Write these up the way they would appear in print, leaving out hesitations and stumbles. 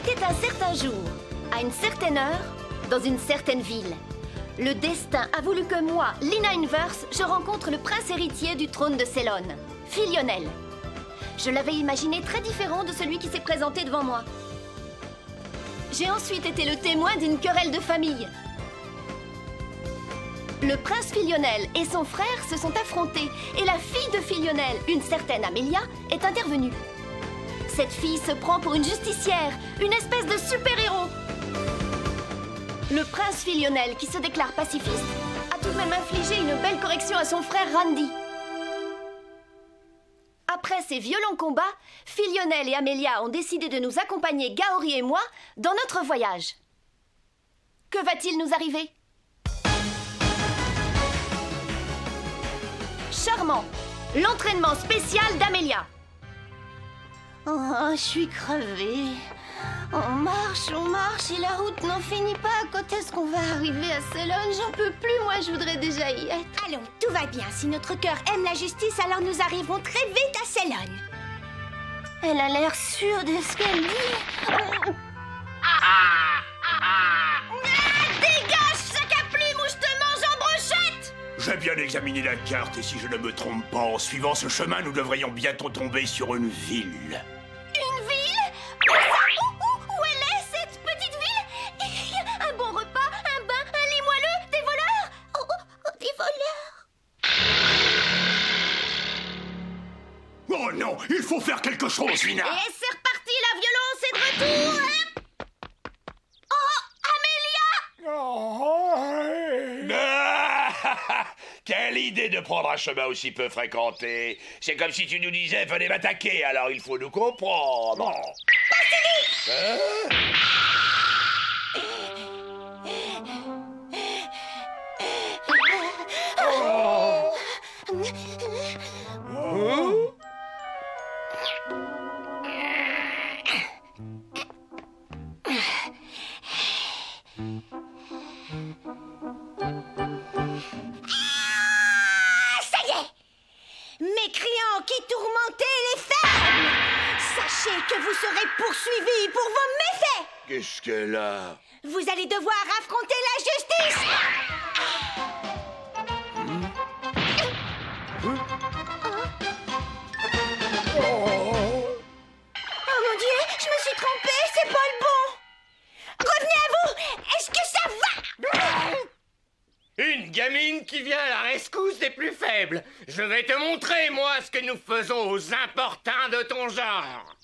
C'était un certain jour, à une certaine heure, dans une certaine ville. Le destin a voulu que moi, Lina Inverse, je rencontre le prince héritier du trône de Célon, Philionel. Je l'avais imaginé très différent de celui qui s'est présenté devant moi. J'ai ensuite été le témoin d'une querelle de famille. Le prince Philionel et son frère se sont affrontés et la fille de Philionel, une certaine Amelia, est intervenue. Cette fille se prend pour une justicière, une espèce de super-héros. Le prince Philionel, qui se déclare pacifiste, a tout de même infligé une belle correction à son frère Randy. Après ces violents combats, Philionel et Amelia ont décidé de nous accompagner, Gaori et moi, dans notre voyage. Que va-t-il nous arriver? Charmant, l'entraînement spécial d'Amelia. Oh, je suis crevée. On marche, et la route n'en finit pas. Quand est-ce qu'on va arriver à Célon? J'en peux plus, moi, je voudrais déjà y être. Allons, tout va bien. Si notre cœur aime la justice, alors nous arriverons très vite à Célon. Elle a l'air sûre de ce qu'elle dit. Dégage, sac à plume, ou je te mange en brochette! J'ai bien examiné la carte et si je ne me trompe pas, en suivant ce chemin, nous devrions bientôt tomber sur une ville. Une ville? Où elle est, cette petite ville? Un bon repas, un bain, un lit moelleux, des voleurs? Des voleurs? Oh non, il faut faire quelque chose, Lina! Et c'est reparti, la violence est de retour! Oh, Amelia! Quelle idée de prendre un chemin aussi peu fréquenté! C'est comme si tu nous disais, venez m'attaquer, alors il faut nous comprendre! Mécréants qui tourmentez les femmes! Sachez que vous serez poursuivis pour vos méfaits! Qu'est-ce qu'elle a? Vous allez devoir affronter la justice! Oh mon Dieu, je me suis trompée, c'est pas le bon! Revenez à vous! Est-ce que ça va? Une gamine qui vient à la rescousse des plus faibles. Je vais te montrer, moi, ce que nous faisons aux importuns de ton genre.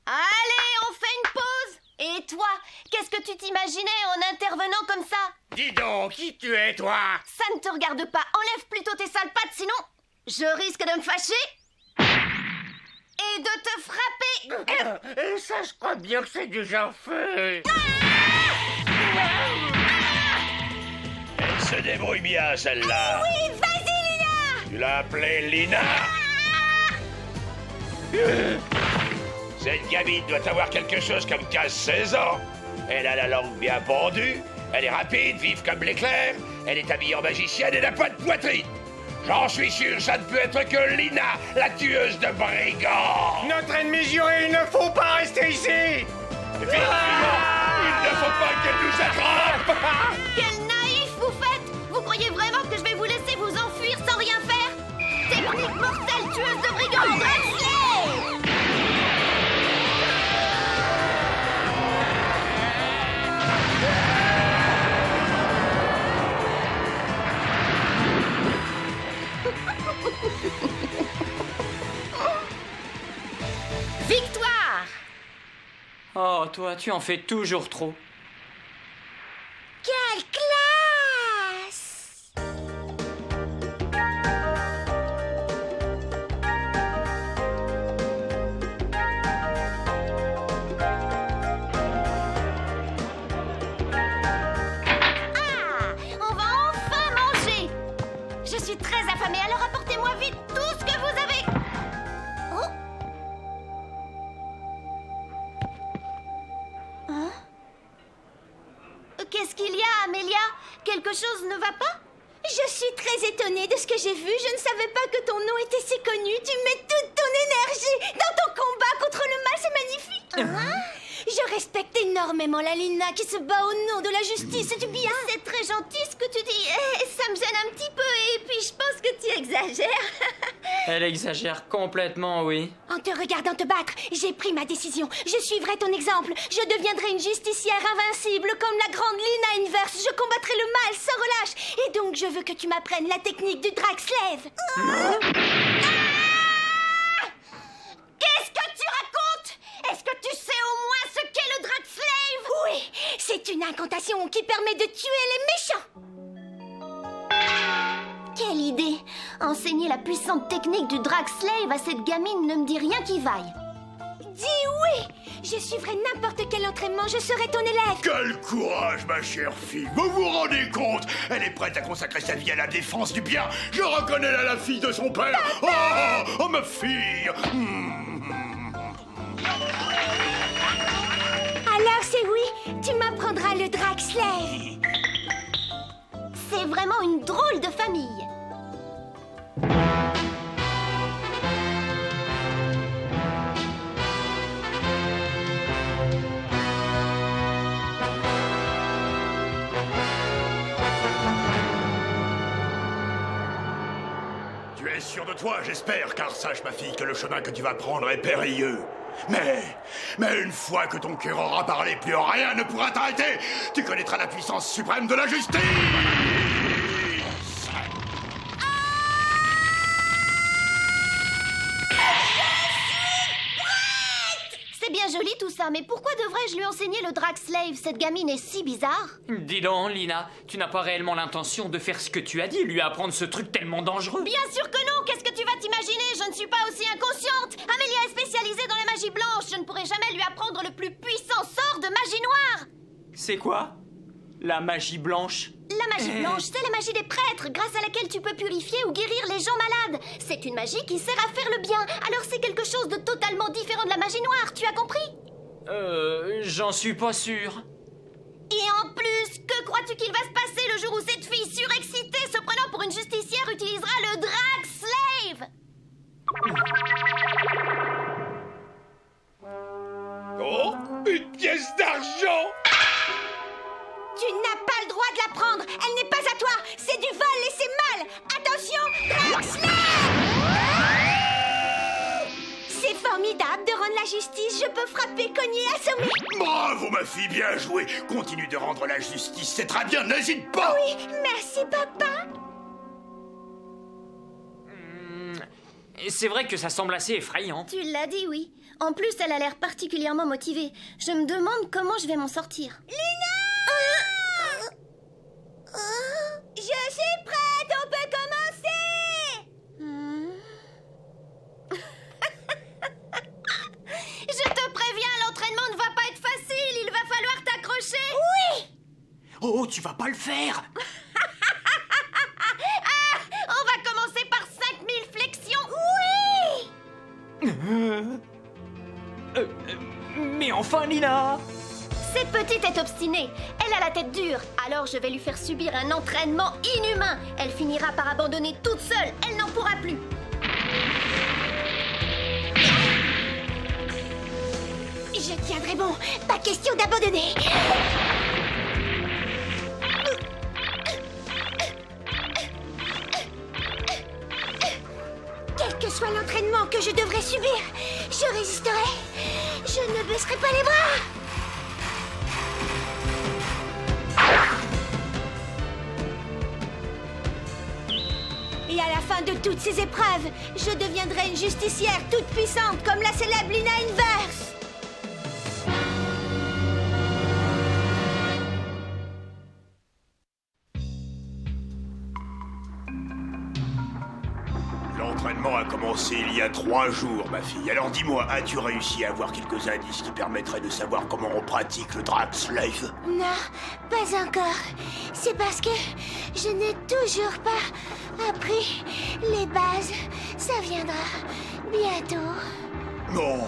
Allez, on fait une pause! Et toi, qu'est-ce que tu t'imaginais en intervenant comme ça? Dis donc, qui tu es, toi? Ça ne te regarde pas, enlève plutôt tes sales pattes, sinon je risque de me fâcher et de te frapper. Et ça, je crois bien que c'est déjà fait. Elle se débrouille bien, celle-là! Oui, vas-y, Lina! Tu l'as appelée Lina? Cette gamine doit avoir quelque chose comme 15-16 ans. Elle a la langue bien pendue, elle est rapide, vive comme l'éclair, elle est habillée en magicienne et n'a pas de poitrine. J'en suis sûr, ça ne peut être que Lina, la tueuse de brigands. Notre ennemi juré, il ne faut pas rester ici. Effectivement, il ne faut pas qu'elle nous attrape. Quel naïf vous faites! Vous croyez vraiment que je vais vous laisser vous enfuir sans rien faire? Technique mortelle tueuse de brigands! Victoire! Oh, toi, tu en fais toujours trop. Quelle classe! On va enfin manger! Je suis très affamée, alors apportez-moi vite tout ce que vous avez! Oh! Hein? Qu'est-ce qu'il y a, Amelia? Quelque chose ne va pas? Je suis très étonnée de ce que j'ai vu. Je ne savais pas que ton nom était si connu. Tu mets toute ton énergie dans ton combat contre le mal, c'est magnifique. énormément la Lina qui se bat au nom de la justice du bien. C'est très gentil ce que tu dis. Ça me gêne un petit peu et puis je pense que tu exagères. Elle exagère complètement, oui. En te regardant te battre, j'ai pris ma décision. Je suivrai ton exemple. Je deviendrai une justicière invincible comme la grande Lina Inverse. Je combattrai le mal sans relâche. Et donc je veux que tu m'apprennes la technique du Drag Slave. Qu'est-ce que tu racontes? Est-ce que tu sais au moins ce qu'est le Drag Slave? Oui, c'est une incantation qui permet de tuer les méchants. Quelle idée! Enseigner la puissante technique du Drag Slave à cette gamine ne me dit rien qui vaille. Dis oui! Je suivrai n'importe quel entraînement, je serai ton élève. Quel courage, ma chère fille. Vous vous rendez compte? Elle est prête à consacrer sa vie à la défense du bien. Je reconnais là la fille de son père. Oh, ma fille. Alors c'est oui, tu m'apprendras le Drag Slave. C'est vraiment une drôle de famille. Tu es sûr de toi, j'espère, car sache, ma fille, que le chemin que tu vas prendre est périlleux. Mais une fois que ton cœur aura parlé, plus rien ne pourra t'arrêter. Tu connaîtras la puissance suprême de la justice. C'est bien joli tout ça, mais pourquoi devrais-je lui enseigner le Drag Slave? Cette gamine est si bizarre. Dis donc, Lina, tu n'as pas réellement l'intention de faire ce que tu as dit, lui apprendre ce truc tellement dangereux. Bien sûr que non, qu'est-ce que tu vas t'imaginer? Je ne suis pas aussi inconsciente. Amélia est spécialisée dans la magie blanche. Je ne pourrai jamais lui apprendre le plus puissant sort de magie noire. C'est quoi? La magie blanche? La magie blanche, c'est la magie des prêtres, grâce à laquelle tu peux purifier ou guérir les gens malades. C'est une magie qui sert à faire le bien. Alors c'est quelque chose de totalement différent de la magie noire, tu as compris? J'en suis pas sûr. Et en plus, que crois-tu qu'il va se passer le jour où cette fille surexcitée se prenant pour une justicière utilisera le Drag Slave? Oh, une pièce d'argent. Tu n'as pas le droit de la prendre. Elle n'est pas à toi. C'est du vol et c'est mal. Attention, Drag Slave! C'est formidable de rendre la justice. Je peux frapper, cogner, assommer. Bravo, ma fille, bien joué. Continue de rendre la justice, c'est très bien, n'hésite pas. Oui, merci papa. C'est vrai que ça semble assez effrayant. Tu l'as dit, oui. En plus, elle a l'air particulièrement motivée. Je me demande comment je vais m'en sortir. Je suis prête, on peut commencer. Je te préviens, l'entraînement ne va pas être facile. Il va falloir t'accrocher. Oui. Oh, tu vas pas le faire. On va commencer par 5000 flexions. Oui. Mais enfin, Lina! Cette petite est obstinée. Elle a la tête dure. Alors je vais lui faire subir un entraînement inhumain. Elle finira par abandonner toute seule. Elle n'en pourra plus. Je tiendrai bon. Pas question d'abandonner. Quel que soit l'entraînement que je devrais subir, je résisterai. Je ne baisserai pas les bras. Et à la fin de toutes ces épreuves, je deviendrai une justicière toute puissante comme la célèbre Lina Inverse. L'entraînement a commencé il y a 3 jours, ma fille. Alors dis-moi, as-tu réussi à avoir quelques indices qui permettraient de savoir comment on pratique le Drag Slave? Non, pas encore. C'est parce que je n'ai toujours pas appris les bases. Ça viendra bientôt. Non,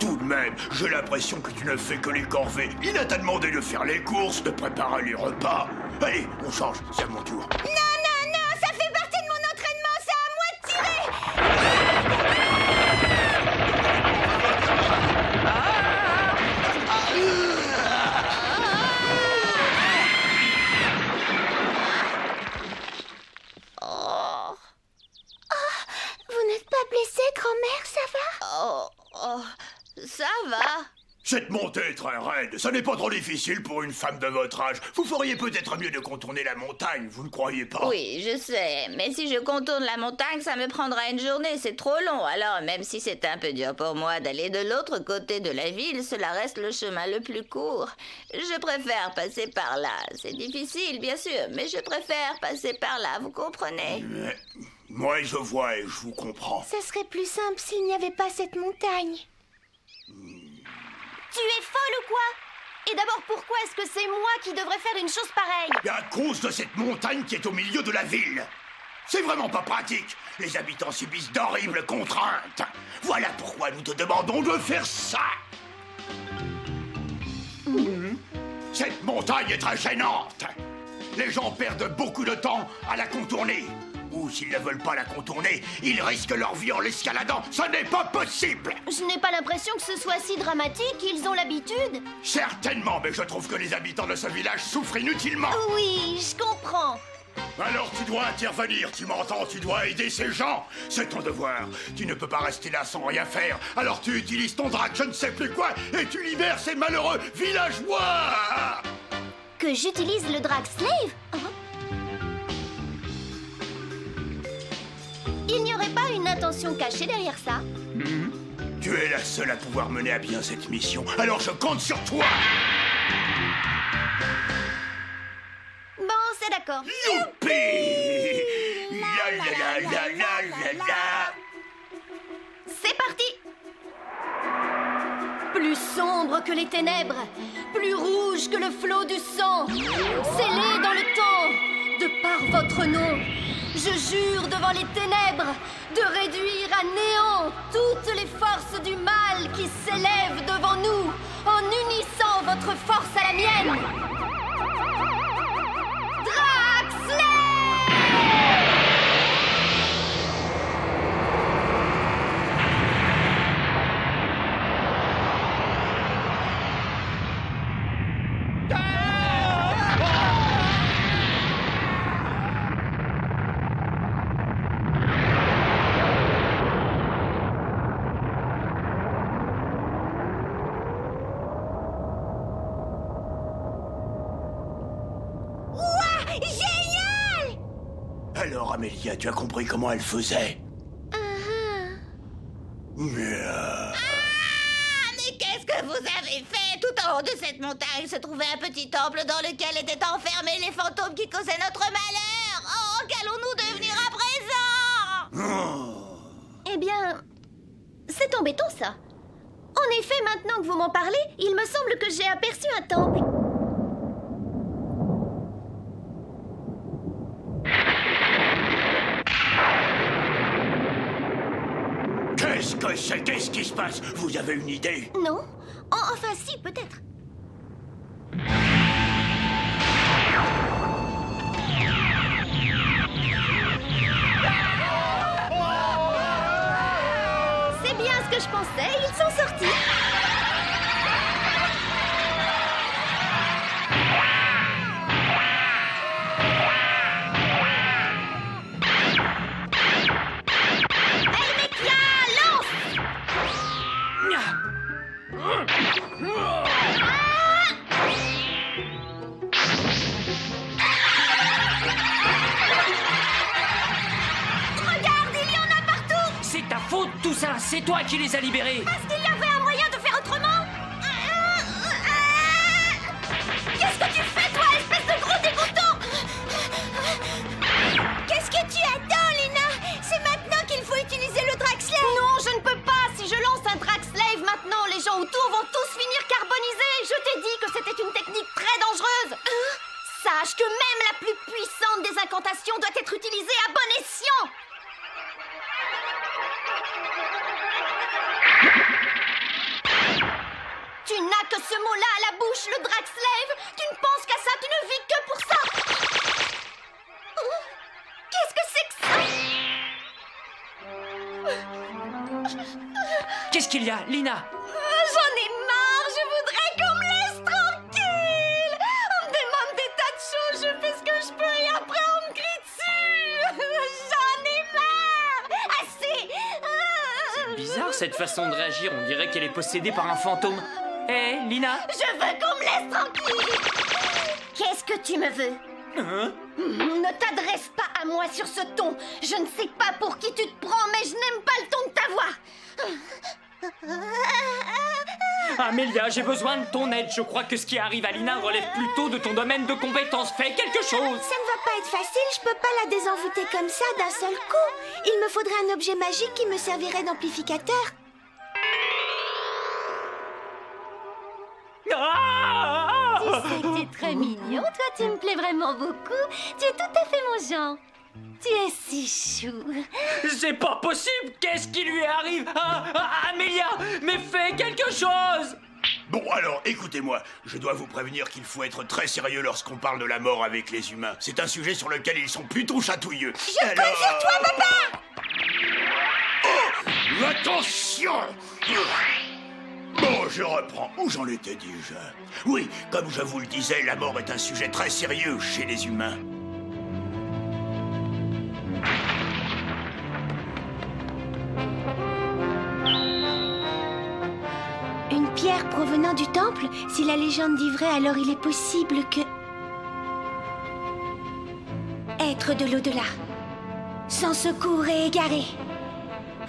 tout de même, j'ai l'impression que tu ne fais que les corvées. Il a t'a demandé de faire les courses, de préparer les repas. Allez, on change, c'est à mon tour. Non, non, non, ça fait partie de mon entraînement, c'est à moi de tirer. Cette montée est très raide, ça n'est pas trop difficile pour une femme de votre âge. Vous feriez peut-être mieux de contourner la montagne, vous ne croyez pas? Oui, je sais, mais si je contourne la montagne, ça me prendra une journée, c'est trop long. Alors, même si c'est un peu dur pour moi d'aller de l'autre côté de la ville, cela reste le chemin le plus court. Je préfère passer par là. C'est difficile, bien sûr, mais je préfère passer par là, vous comprenez? Moi, je vois et je vous comprends. Ça serait plus simple s'il n'y avait pas cette montagne. Tu es folle ou quoi? Et d'abord, pourquoi est-ce que c'est moi qui devrais faire une chose pareille? Et à cause de cette montagne qui est au milieu de la ville. C'est vraiment pas pratique. Les habitants subissent d'horribles contraintes. Voilà pourquoi nous te demandons de faire ça. Cette montagne est très gênante. Les gens perdent beaucoup de temps à la contourner. Ou s'ils ne veulent pas la contourner, ils risquent leur vie en l'escaladant. Ce n'est pas possible. Je n'ai pas l'impression que ce soit si dramatique, ils ont l'habitude. Certainement, mais je trouve que les habitants de ce village souffrent inutilement. Oui, je comprends. Alors tu dois intervenir, tu m'entends? Tu dois aider ces gens. C'est ton devoir. Tu ne peux pas rester là sans rien faire. Alors tu utilises ton drac, je ne sais plus quoi, et tu libères ces malheureux villageois. Que j'utilise le drag slave? Il n'y aurait pas une intention cachée derrière ça? Tu es la seule à pouvoir mener à bien cette mission. Alors je compte sur toi. Bon, c'est d'accord. Youpi! La la la la la la la. C'est parti! Plus sombre que les ténèbres, plus rouge que le flot du sang, scellé dans le temps, de par votre nom, je jure devant les ténèbres de réduire à néant toutes les forces du mal qui s'élèvent devant nous, en unissant votre force à la mienne. Alors, Amélia, tu as compris comment elle faisait? Mais qu'est-ce que vous avez fait? Tout en haut de cette montagne se trouvait un petit temple dans lequel étaient enfermés les fantômes qui causaient notre malheur. Oh, qu'allons-nous devenir à présent? Eh bien, c'est embêtant ça. En effet, maintenant que vous m'en parlez, il me semble que j'ai aperçu un temple. Qu'est-ce que c'est? Qu'est-ce qui se passe? Vous avez une idée? Non? Enfin si, peut-être. C'est bien ce que je pensais, ils sont sortis. Tout ça, c'est toi qui les as libérés. Parce qu'il y avait un moyen de faire autrement. Qu'est-ce que tu fais, toi, espèce de gros dégoûtant? Qu'est-ce que tu attends, Lena? C'est maintenant qu'il faut utiliser le drag slave. Non, je ne peux pas. Si je lance un drag slave maintenant, les gens autour vont tous finir carbonisés. Je t'ai dit que c'était une technique très dangereuse. Sache que même la plus puissante des incantations doit être utilisée à bon escient. Tu n'as que ce mot-là à la bouche, le drag slave. Tu ne penses qu'à ça, tu ne vis que pour ça. Qu'est-ce que c'est que ça? Qu'est-ce qu'il y a, Lina? J'en ai marre, je voudrais qu'on me laisse tranquille. On me demande des tas de choses, je fais ce que je peux et après on me crie dessus. J'en ai marre. Assez. Bizarre cette façon de réagir, on dirait qu'elle est possédée par un fantôme. Hé, Lina? Je veux qu'on me laisse tranquille. Qu'est-ce que tu me veux? Hein? Ne t'adresse pas à moi sur ce ton. Je ne sais pas pour qui tu te prends, mais je n'aime pas le ton de ta voix. Amélia, j'ai besoin de ton aide. Je crois que ce qui arrive à Lina relève plutôt de ton domaine de compétence. Fais quelque chose! Ça ne va pas être facile, je peux pas la désenvoûter comme ça d'un seul coup. Il me faudrait un objet magique qui me servirait d'amplificateur. Ah! Tu sais que tu es très mignon. Toi, tu me plais vraiment beaucoup. Tu es tout à fait mon genre. Tu es si chou. C'est pas possible! Qu'est-ce qui lui arrive? Amélia! Mais fais quelque chose! Bon, alors, écoutez-moi. Je dois vous prévenir qu'il faut être très sérieux lorsqu'on parle de la mort avec les humains. C'est un sujet sur lequel ils sont plutôt chatouilleux. Je compte sur toi, papa! Oh, attention! Bon, je reprends. Où j'en étais déjà? Oui, comme je vous le disais, la mort est un sujet très sérieux chez les humains. Une pierre provenant du temple? Si la légende dit vrai, alors il est possible que... Être de l'au-delà. Sans secours et égaré.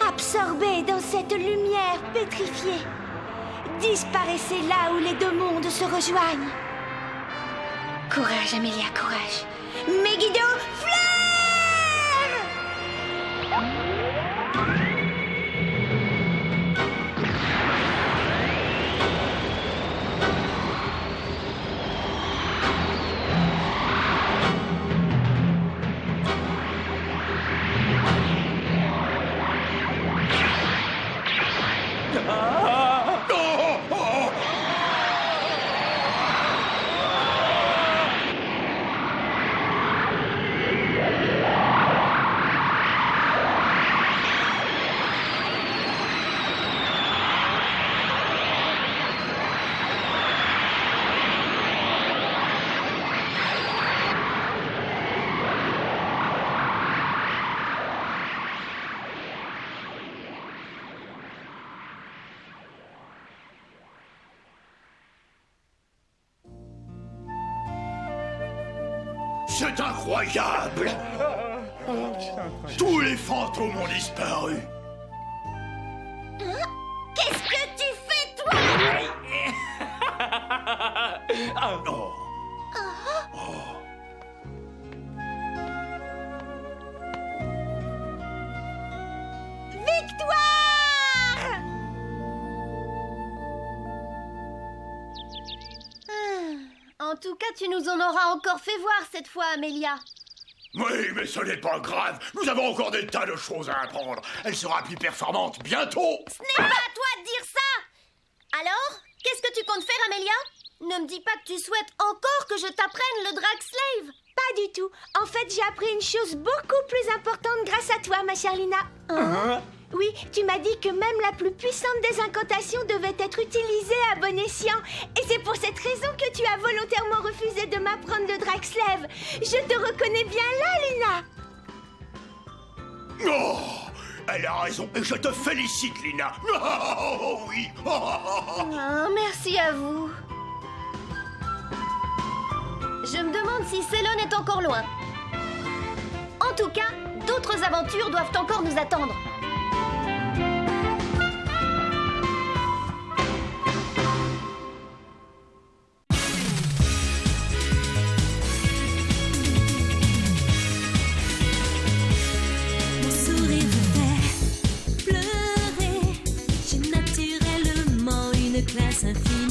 Absorbé dans cette lumière pétrifiée. Disparaissez là où les deux mondes se rejoignent. Courage, Amélia, courage. Megiddo, flaire! C'est incroyable! Tous les fantômes ont disparu. Qu'est-ce que tu fais, toi? Oh. Victoire! En tout cas, tu nous en auras encore fait voir cette fois, Amélia. Oui, mais ce n'est pas grave. Nous avons encore des tas de choses à apprendre. Elle sera plus performante bientôt. Ce n'est pas à toi de dire ça. Alors, qu'est-ce que tu comptes faire, Amélia? Ne me dis pas que tu souhaites encore que je t'apprenne le Drag Slave. Pas du tout. En fait, j'ai appris une chose beaucoup plus importante grâce à toi, ma chère Lina. Oui, tu m'as dit que même la plus puissante des incantations devait être utilisée à bon escient. Et c'est pour cette raison que tu as volontairement refusé de m'apprendre le Drag Slave. Je te reconnais bien là, Lina. Oh, elle a raison et je te félicite, Lina. Oh, oui. Merci à vous. Je me demande si Célone est encore loin. En tout cas, d'autres aventures doivent encore nous attendre. Mon sourire me fait pleurer. J'ai naturellement une classe infinie.